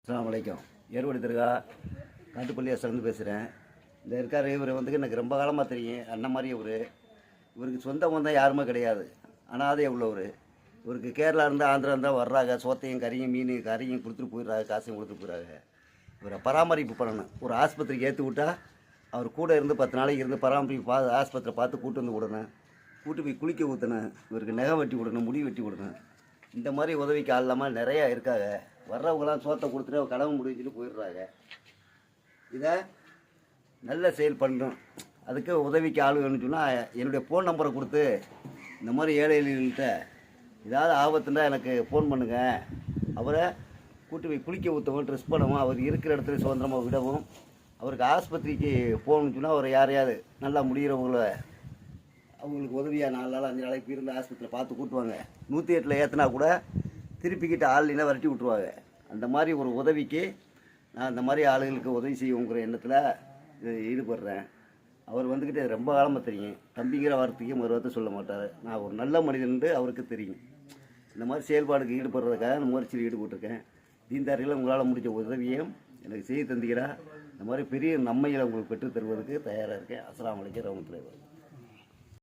அஸ்ஸலாமு அலைக்கும். ஏர்வாடி தர்கா காட்டுப்பள்ளி அசலேருந்து பேசுகிறேன். இந்த இருக்கார் இவர் எனக்கு ரொம்ப காலமாக தெரியும். அண்ணன் மாதிரி இவருக்கு சொந்த பந்தம் யாருமே கிடையாது. அனாதை உள்ளவர். இவருக்கு கேரளா இருந்து ஆந்திரா இருந்தால் வர்றாங்க. சோத்தையும் கறியும் மீன் கறியும் கொடுத்துட்டு போயிடுறாங்க, காசையும் கொடுத்துட்டு போயிடுறாங்க. இவரை பராமரிப்பு பண்ணணும். ஒரு ஆஸ்பத்திரிக்கு ஏற்றி விட்டால் அவர் கூட இருந்து 10 நாளைக்கு இருந்து பராமரிப்பு ஆஸ்பத்திரியை பார்த்து கூட்டு வந்து விடணும். கூட்டு போய் குளிக்க ஊற்றணும். இவருக்கு நகம் வெட்டி விடணும், முடி வெட்டி விடணும். இந்த மாதிரி உதவிக்கு ஆள் இல்லாமல் நிறையா இருக்காங்க. வர்றவங்களாம் சோத்தை கொடுத்துட்டு கடவுள் முடிஞ்சுட்டு போயிடுறாங்க. இதை நல்ல செயல் பண்ணணும். அதுக்கு உதவிக்கு ஆள் வேணும்னு சொன்னால் என்னுடைய ஃபோன் நம்பரை கொடுத்து இந்த மாதிரி ஏழை எளியர்கள்ட்ட ஏதாவது ஆபத்துன்னா எனக்கு ஃபோன் பண்ணுங்கள். அவரை கூட்டு போய் குளிக்க ஊற்றவும் ட்ரெஸ் பண்ணவும் அவர் இருக்கிற இடத்துல சுதந்திரமாக விடவும் அவருக்கு ஆஸ்பத்திரிக்கு போகணும்னு சொன்னால் அவர் யாரையாவது நல்லா முடிகிறவங்கள அவங்களுக்கு உதவியாக 4 நாள் 5 நாளைக்கு இருந்து ஆஸ்பத்திரியில் பார்த்து கூட்டுவாங்க. 108 ஏற்றினா கூட திருப்பிக்கிட்டு ஆள்னா விரட்டி விட்ருவாங்க. அந்த மாதிரி ஒரு உதவிக்கு நான் அந்த மாதிரி ஆளுகளுக்கு உதவி செய்யுங்கிற எண்ணத்தில் ஈடுபடுறேன். அவர் வந்துக்கிட்டு ரொம்ப காலமாக தெரியும். தம்பிங்கிற வார்த்தைக்கு ஒரு வார்த்தை சொல்ல மாட்டார். நான் ஒரு நல்ல மனிதன்ட்டு அவருக்கு தெரியும். இந்த மாதிரி செயல்பாடுக்கு ஈடுபடுறதுக்காக நான் முயற்சியில் ஈடுபட்டிருக்கேன். தீன்தாரியில் உங்களால் முடிஞ்ச உதவியும் எனக்கு செய்து தந்தீங்கன்னா இந்த மாதிரி பெரிய நன்மைகளை உங்களுக்கு பெற்றுத் தருவதற்கு தயாராக இருக்கேன். அஸ்ஸலாமு அலைக்கும் வரஹ்மத்துல்லாஹி வபரகாத்துஹு.